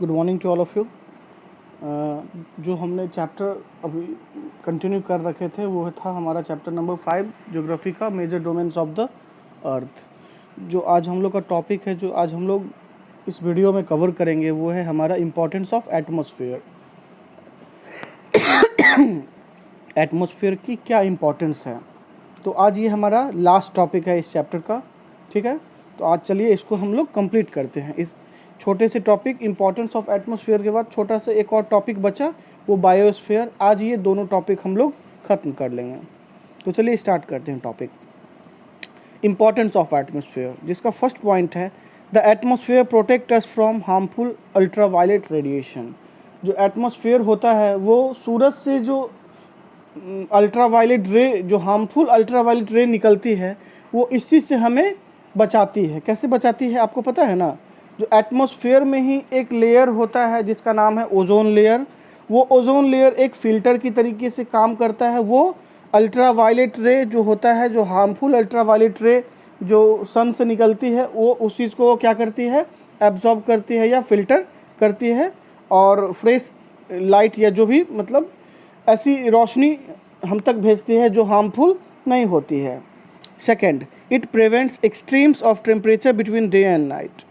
Good morning to all of you. जो हमने chapter अभी कंटिन्यू कर रखे थे वो था हमारा चैप्टर नंबर 5 ज्योग्राफी का major domains of the earth. जो आज हम लोग का टॉपिक है, जो आज हम लोग इस वीडियो में कवर करेंगे, वो है हमारा इम्पोर्टेंस ऑफ एटमॉस्फेयर। एटमॉस्फेयर की क्या इम्पोर्टेंस है, तो आज ये हमारा लास्ट टॉपिक है इस चैप्टर का। ठीक है, तो आज चलिए इसको हम लोग कंप्लीट करते हैं। इस छोटे से टॉपिक इम्पोर्टेंस ऑफ एटमॉस्फेयर के बाद छोटा सा एक और टॉपिक बचा, वो बायोस्फीयर। आज ये दोनों टॉपिक हम लोग ख़त्म कर लेंगे। तो चलिए स्टार्ट करते हैं टॉपिक इम्पोर्टेंस ऑफ एटमॉस्फेयर, जिसका फर्स्ट पॉइंट है the atmosphere protect us from harmful ultraviolet radiation. जो एटमॉस्फेयर होता है वो सूरज से जो अल्ट्रावायलेट रे, जो हार्मफुल अल्ट्रावायलेट रे निकलती है, वो इस चीज़ से हमें बचाती है। कैसे बचाती है आपको पता है ना? जो एटमॉस्फेयर में ही एक लेयर होता है जिसका नाम है ओजोन लेयर। वो ओजोन लेयर एक फ़िल्टर की तरीके से काम करता है। वो अल्ट्रावायलेट रे जो होता है, जो हार्मफुल अल्ट्रावायलेट रे जो सन से निकलती है, वो उस चीज़ को क्या करती है, एब्जॉर्ब करती है या फिल्टर करती है, और फ्रेश लाइट या जो भी मतलब ऐसी रोशनी हम तक भेजती है जो हार्मफुल नहीं होती है। Second, it prevents extremes of temperature between day and night.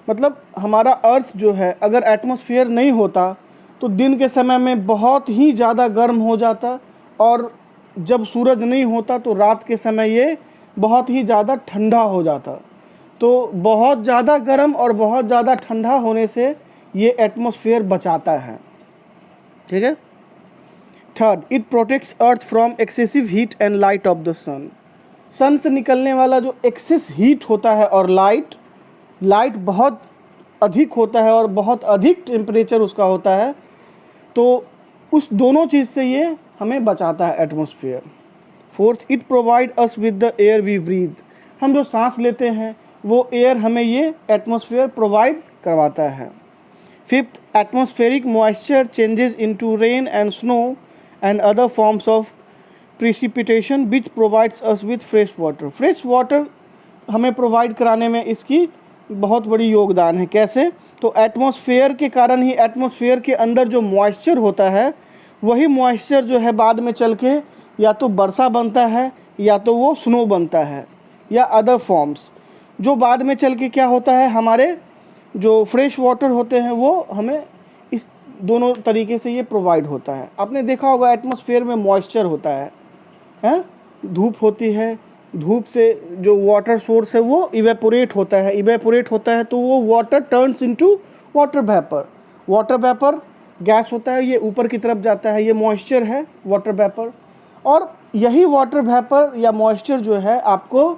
मतलब हमारा अर्थ जो है, अगर एटमॉस्फेयर नहीं होता तो दिन के समय में बहुत ही ज़्यादा गर्म हो जाता, और जब सूरज नहीं होता तो रात के समय ये बहुत ही ज़्यादा ठंडा हो जाता। तो बहुत ज़्यादा गर्म और बहुत ज़्यादा ठंडा होने से ये एटमॉस्फेयर बचाता है। ठीक है। Third, it protects earth from excessive heat and light of the sun. Sun से निकलने वाला जो एक्सेस हीट होता है और लाइट बहुत अधिक होता है और बहुत अधिक टेम्परेचर उसका होता है, तो उस दोनों चीज़ से ये हमें बचाता है atmosphere. Fourth, it provide us with the air we breathe. हम जो सांस लेते हैं वो एयर हमें ये एटमॉस्फेयर प्रोवाइड करवाता है। Fifth, atmospheric moisture changes into rain and snow and other forms of precipitation which provides us with fresh water. Fresh water हमें प्रोवाइड कराने में इसकी बहुत बड़ी योगदान है। कैसे? तो एटमॉस्फेयर के कारण ही एटमॉस्फेयर के अंदर जो मॉइस्चर होता है, वही मॉइस्चर जो है बाद में चल के या तो वर्षा बनता है या तो वो स्नो बनता है या अदर फॉर्म्स, जो बाद में चल के क्या होता है, हमारे जो फ्रेश वाटर होते हैं वो हमें इस दोनों तरीके से ये प्रोवाइड होता है। आपने देखा होगा एटमॉस्फेयर में मॉइस्चर होता है, धूप होती है, धूप से जो वाटर सोर्स है वो इवेपोरेट होता है। इवेपोरेट होता है तो वो water turns into water vapour. Water vapour gas होता है, ये ऊपर की तरफ जाता है, ये मॉइस्चर है वाटर वेपर। और यही वाटर वेपर या मॉइस्चर जो है आपको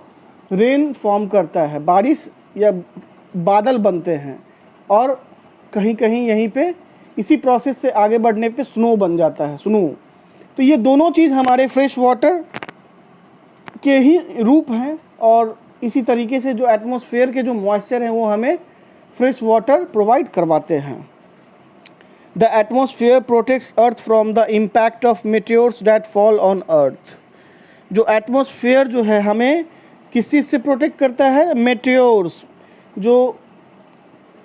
रेन फॉर्म करता है, बारिश या बादल बनते हैं, और कहीं कहीं यहीं पे इसी प्रोसेस से आगे बढ़ने पे स्नो बन जाता है, स्नो। तो ये दोनों चीज़ हमारे फ्रेश वाटर के ही रूप हैं, और इसी तरीके से जो एटमॉस्फेयर के जो मॉइस्चर हैं वो हमें फ्रेश वाटर प्रोवाइड करवाते हैं। The atmosphere protects earth from the impact of meteors that fall on earth. जो एटमॉस्फेयर जो है हमें किस चीज़ से प्रोटेक्ट करता है? मेटेओर्स। जो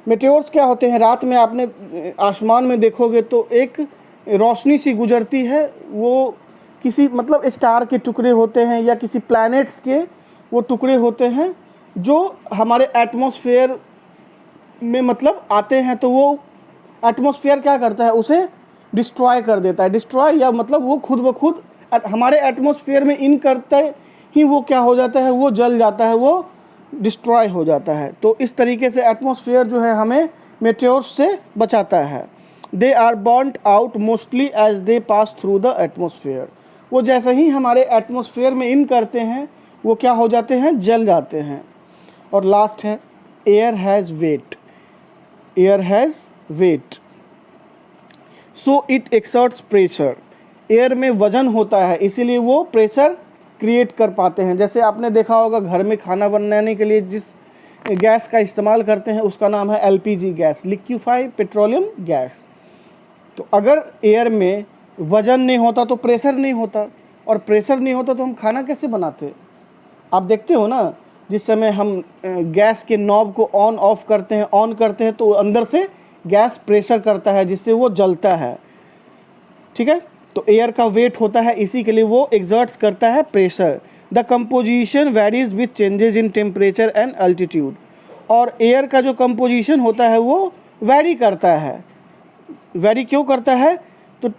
मेटेओर्स क्या होते हैं? रात में आपने आसमान में देखोगे तो एक रोशनी सी गुजरती है, वो किसी मतलब स्टार के टुकड़े होते हैं या किसी प्लैनेट्स के वो टुकड़े होते हैं जो हमारे एटमॉस्फेयर में मतलब आते हैं। तो वो एटमॉस्फेयर क्या करता है? उसे डिस्ट्रॉय कर देता है। डिस्ट्रॉय या मतलब वो खुद ब खुद हमारे एटमॉस्फेयर में इन करते ही वो क्या हो जाता है, वो जल जाता है, वो डिस्ट्रॉय हो जाता है। तो इस तरीके से एटमॉस्फेयर जो है हमें मेटेओर्स से बचाता है। They are burnt out mostly as they pass through the atmosphere. वो जैसे ही हमारे एटमॉस्फेयर में इन करते हैं वो क्या हो जाते हैं? जल जाते हैं। और लास्ट है air has wait. Air has wait so it exerts pressure. Air में वजन होता है, इसीलिए वो प्रेशर क्रिएट कर पाते हैं। जैसे आपने देखा होगा घर में खाना बनाने के लिए जिस गैस का इस्तेमाल करते हैं उसका नाम है LPG gas, liquefied petroleum gas. तो अगर एयर में वजन नहीं होता तो प्रेशर नहीं होता, और प्रेशर नहीं होता तो हम खाना कैसे बनाते? आप देखते हो ना, जिस समय हम गैस के नॉब को ऑन ऑफ करते हैं, ऑन करते हैं तो अंदर से गैस प्रेशर करता है जिससे वो जलता है, ठीक है। तो एयर का वेट होता है, इसी के लिए वो एग्जर्ट्स करता है pressure. The composition varies with changes in temperature and altitude. और एयर का जो कंपोजिशन होता है वो वैरी करता है। वैरी क्यों करता है? तो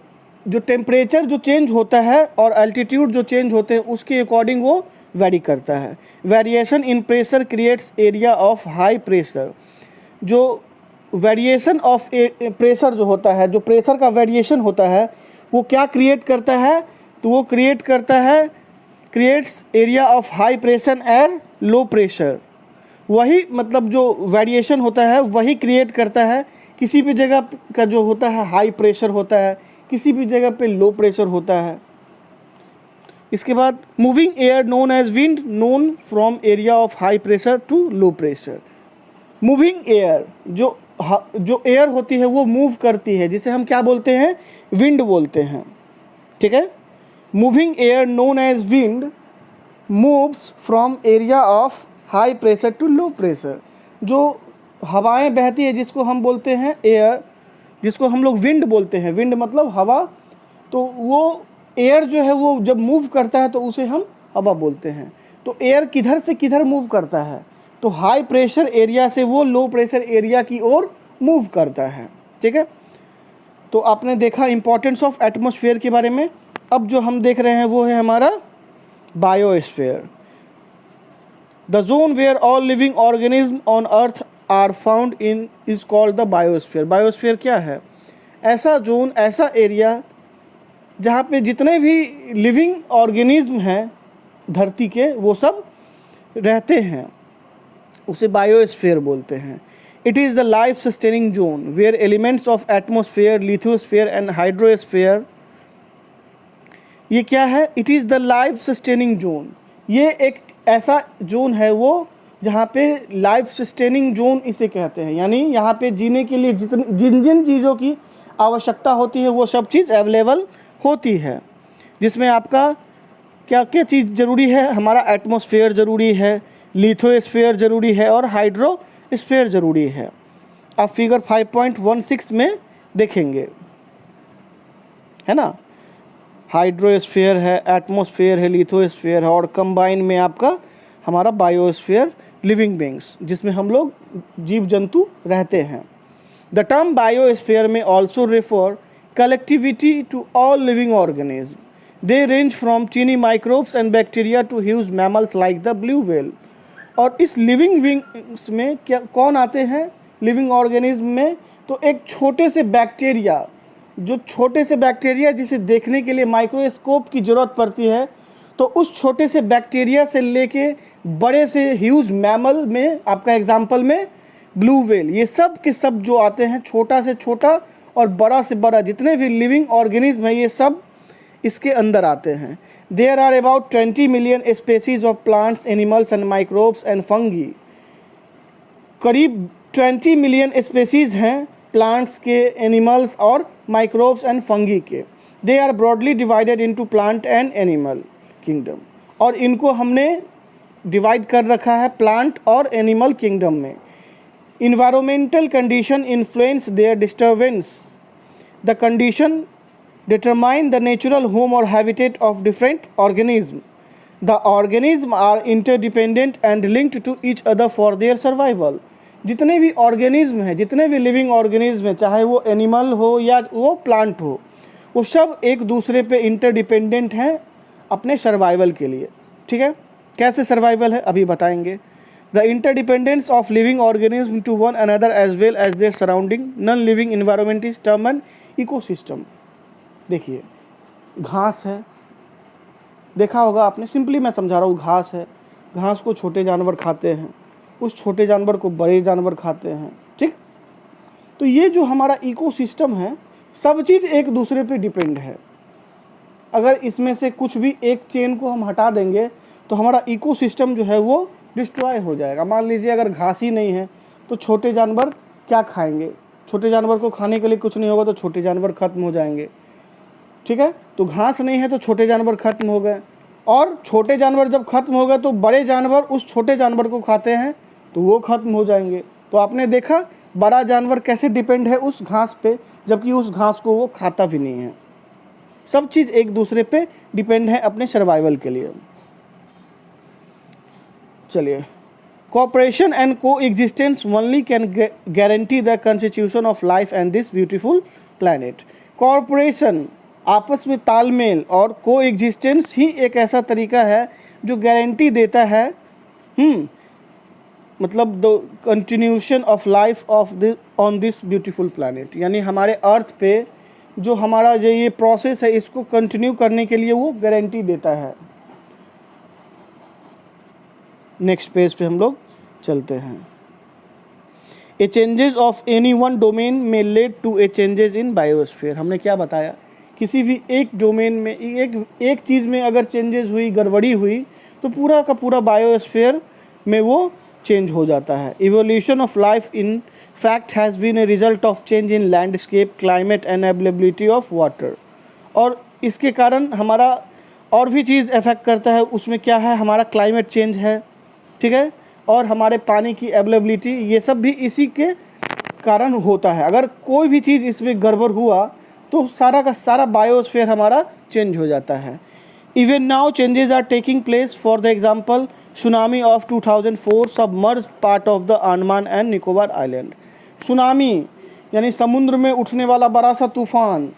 जो टेम्परेचर जो चेंज होता है और अल्टीट्यूड जो चेंज होते हैं उसके अकॉर्डिंग वो वैरी करता है। Variation in pressure creates area of high pressure. जो वेरिएशन ऑफ प्रेशर जो होता है, जो प्रेशर का वेरिएशन होता है वो क्या क्रिएट करता है? तो वो क्रिएट करता है, creates area of high pressure and low pressure. वही मतलब जो वेरिएशन होता है वही क्रिएट करता है। किसी भी जगह का जो होता है हाई प्रेशर होता है, किसी भी जगह पे लो प्रेशर होता है। इसके बाद moving air known as wind, known from area of high pressure to low pressure. Moving air, जो एयर होती है वो मूव करती है, जिसे हम क्या बोलते हैं? विंड बोलते हैं, ठीक है। Moving air known as wind moves from area of high pressure to low pressure. जो हवाएं बहती है जिसको हम बोलते हैं एयर, जिसको हम लोग विंड बोलते हैं, विंड मतलब हवा। तो वो एयर जो है वो जब मूव करता है तो उसे हम हवा बोलते हैं। तो एयर किधर से किधर मूव करता है? तो हाई प्रेशर एरिया से वो लो प्रेशर एरिया की ओर मूव करता है, ठीक है। तो आपने देखा इंपॉर्टेंस ऑफ एटमॉस्फेयर के बारे में। अब जो हम देख रहे हैं वो है हमारा biosphere. The zone where all living organism on earth are found in is called the biosphere. Biosphere क्या है? ऐसा जोन, ऐसा एरिया जहाँ पे जितने भी लिविंग ऑर्गेनिज्म हैं धरती के वो सब रहते हैं, उसे बायोस्फीयर बोलते हैं। It is the life sustaining zone where elements of atmosphere, lithosphere and hydrosphere. ये क्या है? It is the life sustaining zone. ये एक ऐसा जोन है वो जहाँ पे लाइफ सस्टेनिंग जोन इसे कहते हैं, यानी यहाँ पे जीने के लिए जिन जिन चीज़ों की आवश्यकता होती है वो सब चीज़ अवेलेबल होती है। जिसमें आपका क्या क्या चीज़ ज़रूरी है? हमारा एटमॉस्फेयर ज़रूरी है, लिथोस्फीयर ज़रूरी है और हाइड्रोस्फीयर ज़रूरी है। आप फिगर 5.16 में देखेंगे, है ना। हाइड्रोस्फीयर है, एटमॉस्फेयर है, लिथोस्फीयर है और कंबाइन में आपका हमारा बायोस्फीयर, लिविंग बींग्स, जिसमें हम लोग जीव जंतु रहते हैं। द टर्म बायोस्फीयर में also refer collectivity to all living organisms. They range from teeny microbes and bacteria to huge mammals like the blue whale. और इस लिविंग बींग्स में क्या कौन आते हैं? लिविंग ऑर्गेनिज्म में तो एक छोटे से बैक्टीरिया, जो छोटे से बैक्टीरिया जिसे देखने के लिए माइक्रोस्कोप की ज़रूरत पड़ती है, तो उस छोटे से बैक्टीरिया से लेके बड़े से ह्यूज मैमल में आपका एग्जाम्पल में ब्लू व्हेल, ये सब के सब जो आते हैं, छोटा से छोटा और बड़ा से बड़ा जितने भी लिविंग ऑर्गेनिज्म है ये सब इसके अंदर आते हैं। There are about 20 million species of plants, animals and microbes and fungi. करीब 20 मिलियन स्पेसीज हैं प्लांट्स के, एनिमल्स और माइक्रोब्स एंड फंगी के। They are broadly divided into plant and animal kingdom. और इनको हमने डिवाइड कर रखा है प्लांट और एनिमल किंगडम में। Environmental condition influence their disturbance. The condition determine the natural home or habitat of different organisms. The organisms are interdependent and linked to each other for their survival. जितने भी organism हैं, जितने भी living organism हैं, चाहे वो animal हो या वो प्लांट हो, वो सब एक दूसरे पे इंटरडिपेंडेंट हैं अपने सर्वाइवल के लिए, ठीक है। कैसे सर्वाइवल है अभी बताएंगे। The interdependence of living organisms to one another as well as their surrounding non-living environment is termed an ecosystem. देखिए घास है, देखा होगा आपने, सिंपली मैं समझा रहा हूँ। घास है, घास को छोटे जानवर खाते हैं, उस छोटे जानवर को बड़े जानवर खाते हैं, ठीक। तो ये जो हमारा इकोसिस्टम है, सब चीज़ एक दूसरे पे डिपेंड है। अगर इसमें से कुछ भी एक चेन को हम हटा देंगे तो हमारा इकोसिस्टम जो है वो डिस्ट्रॉय हो जाएगा। मान लीजिए अगर घास ही नहीं है तो छोटे जानवर क्या खाएंगे? छोटे जानवर को खाने के लिए कुछ नहीं होगा तो छोटे जानवर खत्म हो जाएंगे, ठीक है। तो घास नहीं है तो छोटे जानवर खत्म हो गए, और छोटे जानवर जब खत्म हो गए तो बड़े जानवर उस छोटे जानवर को खाते हैं तो वो खत्म हो जाएंगे। तो आपने देखा बड़ा जानवर कैसे डिपेंड है उस घास पे, जबकि उस घास को वो खाता भी नहीं है। सब चीज़ एक दूसरे पे डिपेंड है अपने सर्वाइवल के लिए। चलिए, cooperation and coexistence only can guarantee the constitution of life and this beautiful planet। Corporation, आपस में तालमेल और कोएग्जिस्टेंस ही एक ऐसा तरीका है जो गारंटी देता है मतलब the continuation of life of the on this beautiful planet, यानी हमारे अर्थ पे जो हमारा जो ये प्रोसेस है इसको कंटिन्यू करने के लिए वो गारंटी देता है। नेक्स्ट पेज पे हम लोग चलते हैं। A changes of any one domain में led to a changes in biosphere. हमने क्या बताया, किसी भी एक डोमेन में एक चीज़ में अगर चेंजेस हुई, गड़बड़ी हुई, तो पूरा का पूरा बायोस्फीयर में वो चेंज हो जाता है। Evolution of life in fact has been a result of change in landscape, climate and availability of water. और इसके कारण हमारा और भी चीज़ अफेक्ट करता है, उसमें क्या है, हमारा क्लाइमेट चेंज है, ठीक है, और हमारे पानी की अवेलेबिलिटी, ये सब भी इसी के कारण होता है। अगर कोई भी चीज़ इसमें गड़बड़ हुआ तो सारा का सारा बायोस्फीयर हमारा चेंज हो जाता है। Even now changes are taking place. For the example, tsunami of 2004 submerged part of the Andaman and Nicobar island. Tsunami यानी समुद्र में उठने वाला बड़ा सा तूफान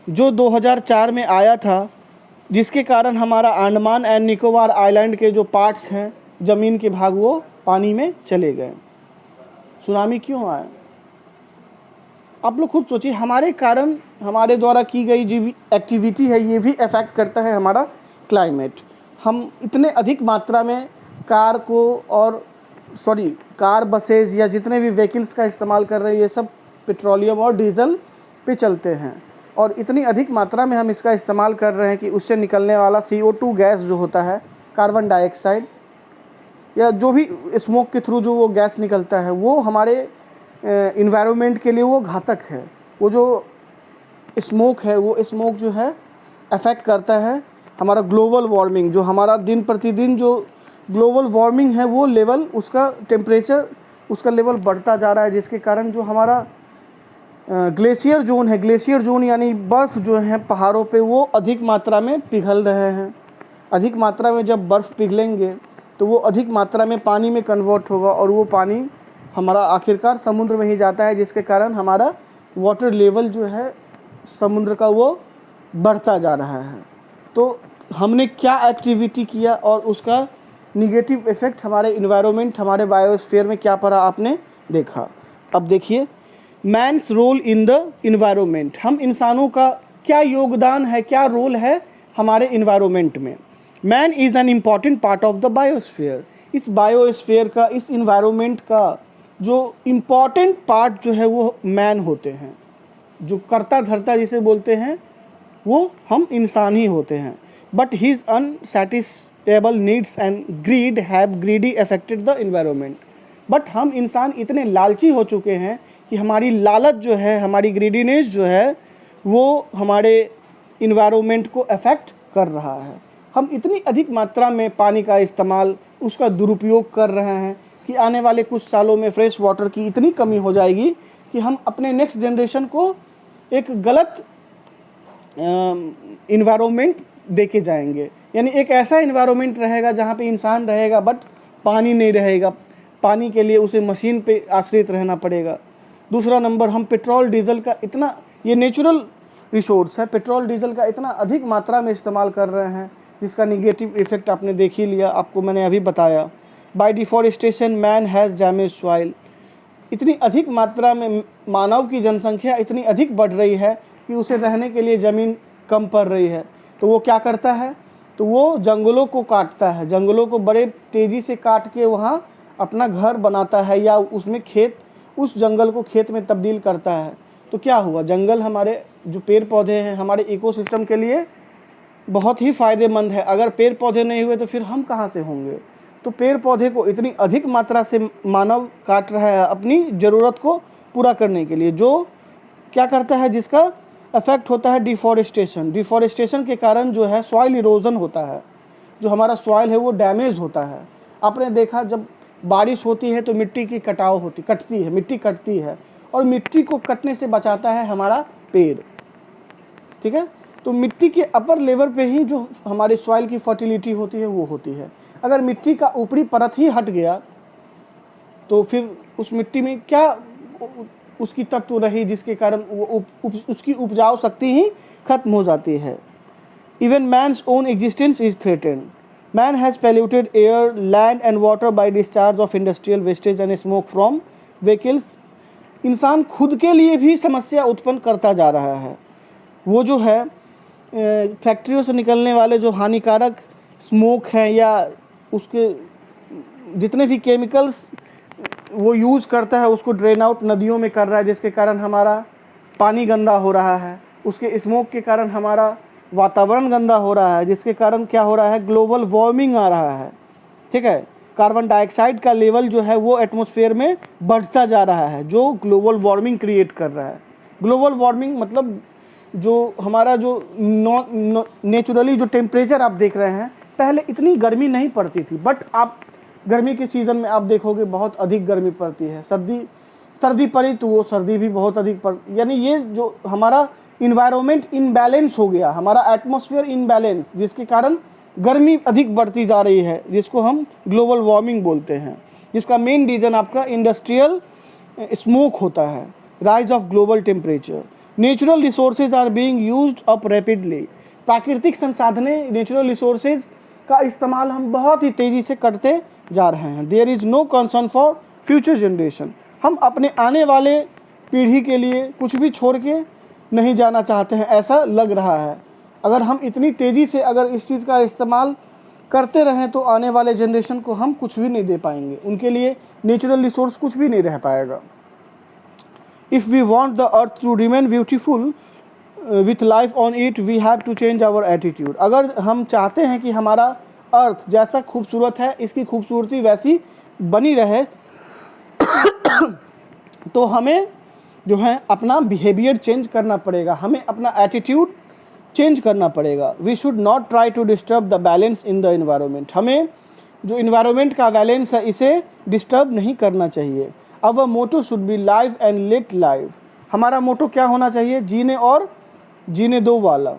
जो 2004 में आया था, जिसके कारण हमारा अंडमान एंड निकोबार आइलैंड के जो पार्ट्स हैं, ज़मीन के भाग, वो पानी में चले गए। सुनामी क्यों आया, आप लोग खुद सोचिए। हमारे कारण, हमारे द्वारा की गई जो भी एक्टिविटी है ये भी अफेक्ट करता है हमारा क्लाइमेट। हम इतने अधिक मात्रा में कार बसेज या जितने भी व्हीकल्स का इस्तेमाल कर रहे हैं, ये सब पेट्रोलियम और डीजल पे चलते हैं, और इतनी अधिक मात्रा में हम इसका इस्तेमाल कर रहे हैं कि उससे निकलने वाला CO2 गैस जो होता है, कार्बन डाइऑक्साइड, या जो भी स्मोक के थ्रू जो वो गैस निकलता है, वो हमारे इन्वायरमेंट के लिए वो घातक है। वो जो स्मोक है, वो स्मोक जो है अफेक्ट करता है हमारा ग्लोबल वार्मिंग, जो हमारा दिन प्रतिदिन जो ग्लोबल वार्मिंग है वो लेवल, उसका टेम्परेचर, उसका लेवल बढ़ता जा रहा है, जिसके कारण जो हमारा ग्लेशियर जोन है, ग्लेशियर जोन यानी बर्फ़ जो है पहाड़ों पे, वो अधिक मात्रा में पिघल रहे हैं। अधिक मात्रा में जब बर्फ़ पिघलेंगे तो वो अधिक मात्रा में पानी में कन्वर्ट होगा, और वो पानी हमारा आखिरकार समुद्र में ही जाता है, जिसके कारण हमारा वाटर लेवल जो है समुद्र का वो बढ़ता जा रहा है। तो हमने क्या एक्टिविटी किया और उसका निगेटिव इफ़ेक्ट हमारे इन्वायरमेंट, हमारे बायोस्फीयर में क्या पड़ा, आपने देखा। अब देखिए, man's role in the environment. हम इंसानों का क्या योगदान है, क्या रोल है हमारे इन्वायरमेंट में। Man is an important part of the biosphere. इस बायोस्फीयर का, इस इन्वायरमेंट का जो इम्पॉर्टेंट पार्ट जो है वो मैन होते हैं। जो करता धरता जिसे बोलते हैं वो हम इंसान ही होते हैं। But his unsatisfiable needs and greed have greedy affected the environment. But हम इंसान इतने लालची हो चुके हैं कि हमारी लालच जो है, हमारी ग्रीडीनेस जो है, वो हमारे इन्वायरमेंट को अफेक्ट कर रहा है। हम इतनी अधिक मात्रा में पानी का इस्तेमाल, उसका दुरुपयोग कर रहे हैं कि आने वाले कुछ सालों में फ्रेश वाटर की इतनी कमी हो जाएगी कि हम अपने नेक्स्ट जनरेशन को एक गलत इन्वायरमेंट दे के जाएंगे। यानी एक ऐसा इन्वायरमेंट रहेगा जहाँ पे इंसान रहेगा बट पानी नहीं रहेगा, पानी के लिए उसे मशीन पे आश्रित रहना पड़ेगा। दूसरा नंबर, हम पेट्रोल डीजल का इतना, ये नेचुरल रिसोर्स है, पेट्रोल डीजल का इतना अधिक मात्रा में इस्तेमाल कर रहे हैं, जिसका निगेटिव इफेक्ट आपने देख ही लिया, आपको मैंने अभी बताया। Bye deforestation man has damage soil. इतनी अधिक मात्रा में मानव की जनसंख्या इतनी अधिक बढ़ रही है कि उसे रहने के लिए ज़मीन कम पड़ रही है, तो वो क्या करता है, तो वो जंगलों को काटता है, जंगलों को बड़े तेज़ी से काट के वहाँ अपना घर बनाता है, या उसमें खेत, उस जंगल को खेत में तब्दील करता है। तो क्या हुआ, जंगल हमारे जो पेड़ पौधे हैं हमारे इकोसिस्टम के लिए बहुत ही फ़ायदेमंद है। अगर पेड़ पौधे नहीं हुए तो फिर हम कहाँ से होंगे। तो पेड़ पौधे को इतनी अधिक मात्रा से मानव काट रहा है अपनी ज़रूरत को पूरा करने के लिए, जो क्या करता है, जिसका इफेक्ट होता है डिफॉरेस्टेशन। डिफॉरेस्टेशन के कारण जो है सॉइल इरोजन होता है, जो हमारा सॉइल है वो डैमेज होता है। आपने देखा जब बारिश होती है तो मिट्टी की कटती है, मिट्टी कटती है, और मिट्टी को कटने से बचाता है हमारा पेड़। ठीक है, तो मिट्टी के अपर लेवल पे ही जो हमारे सॉइल की फर्टिलिटी होती है वो होती है। अगर मिट्टी का ऊपरी परत ही हट गया तो फिर उस मिट्टी में क्या उसकी तत्व रही जिसके कारण वो उसकी उपजाऊ शक्ति ही खत्म हो जाती है। Even man's own existence is threatened. Man has polluted air, land and water by discharge of industrial wastage and smoke from vehicles. इंसान खुद के लिए भी समस्या उत्पन्न करता जा रहा है। वो जो है फैक्ट्रियों से निकलने वाले जो हानिकारक स्मोक हैं या उसके जितने भी केमिकल्स वो यूज़ करता है उसको ड्रेन आउट नदियों में कर रहा है, जिसके कारण हमारा पानी गंदा हो रहा है। उसके स्मोक के कारण हमारा वातावरण गंदा हो रहा है, जिसके कारण क्या हो रहा है, ग्लोबल वार्मिंग आ रहा है। ठीक है, कार्बन डाइऑक्साइड का लेवल जो है वो एटमॉस्फेयर में बढ़ता जा रहा है, जो ग्लोबल वार्मिंग क्रिएट कर रहा है। ग्लोबल वार्मिंग मतलब जो हमारा जो नेचुरली जो टेम्परेचर आप देख रहे हैं, पहले इतनी गर्मी नहीं पड़ती थी, बट आप गर्मी के सीज़न में आप देखोगे बहुत अधिक गर्मी पड़ती है। सर्दी पड़ी तो वो सर्दी भी बहुत अधिक यानी ये जो हमारा इन्वायरमेंट इनबैलेंस हो गया, हमारा एटमॉस्फेयर इनबैलेंस, जिसके कारण गर्मी अधिक बढ़ती जा रही है, जिसको हम ग्लोबल वार्मिंग बोलते हैं, जिसका मेन रीज़न आपका इंडस्ट्रियल स्मोक होता है, rise of global temperature. Natural resources are being used up rapidly. प्राकृतिक संसाधने, नेचुरल रिसोर्सेज का इस्तेमाल हम बहुत ही तेज़ी से करते जा रहे हैं। There is no concern for future generation. हम अपने आने वाले पीढ़ी के लिए कुछ भी छोड़ के नहीं जाना चाहते हैं, ऐसा लग रहा है। अगर हम इतनी तेज़ी से अगर इस चीज़ का इस्तेमाल करते रहें तो आने वाले जनरेशन को हम कुछ भी नहीं दे पाएंगे, उनके लिए नेचुरल रिसोर्स कुछ भी नहीं रह पाएगा। If we want the earth to remain beautiful with life on it, we have to change our attitude. अगर हम चाहते हैं कि हमारा अर्थ जैसा खूबसूरत है, इसकी खूबसूरती वैसी बनी रहे तो हमें जो है अपना बिहेवियर चेंज करना पड़ेगा, हमें अपना एटीट्यूड चेंज करना पड़ेगा। We should not try to disturb the balance in the environment. हमें जो इन्वायरमेंट का बैलेंस है इसे डिस्टर्ब नहीं करना चाहिए। Our motto should be live and let live. हमारा मोटो क्या होना चाहिए, जीने और जीने दो वाला।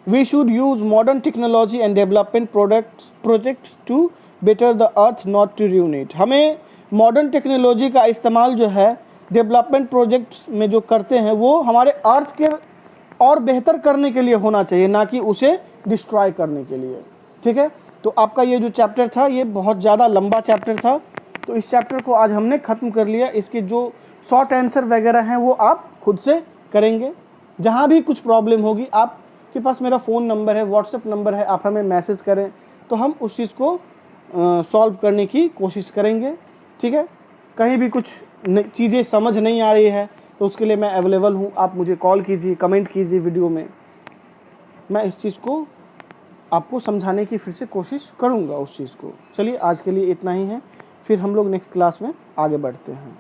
We should use modern technology and development projects to better the earth, not to ruin it। हमें मॉडर्न टेक्नोलॉजी का इस्तेमाल जो है डेवलपमेंट प्रोजेक्ट्स में जो करते हैं वो हमारे अर्थ के और बेहतर करने के लिए होना चाहिए, ना कि उसे डिस्ट्रॉय करने के लिए। ठीक है, तो आपका ये जो चैप्टर था ये बहुत ज़्यादा लंबा चैप्टर था, तो इस चैप्टर को आज हमने ख़त्म कर लिया। इसके जो शॉर्ट आंसर वगैरह हैं वो आप खुद से करेंगे। जहाँ भी कुछ प्रॉब्लम होगी, आपके पास मेरा फ़ोन नंबर है, व्हाट्सएप नंबर है, आप हमें मैसेज करें तो हम उस चीज़ को सॉल्व करने की कोशिश करेंगे। ठीक है, कहीं भी कुछ चीज़ें समझ नहीं आ रही है तो उसके लिए मैं अवेलेबल हूँ, आप मुझे कॉल कीजिए, कमेंट कीजिए वीडियो में, मैं इस चीज़ को आपको समझाने की फिर से कोशिश करूँगा उस चीज़ को। चलिए आज के लिए इतना ही है, फिर हम लोग नेक्स्ट क्लास में आगे बढ़ते हैं।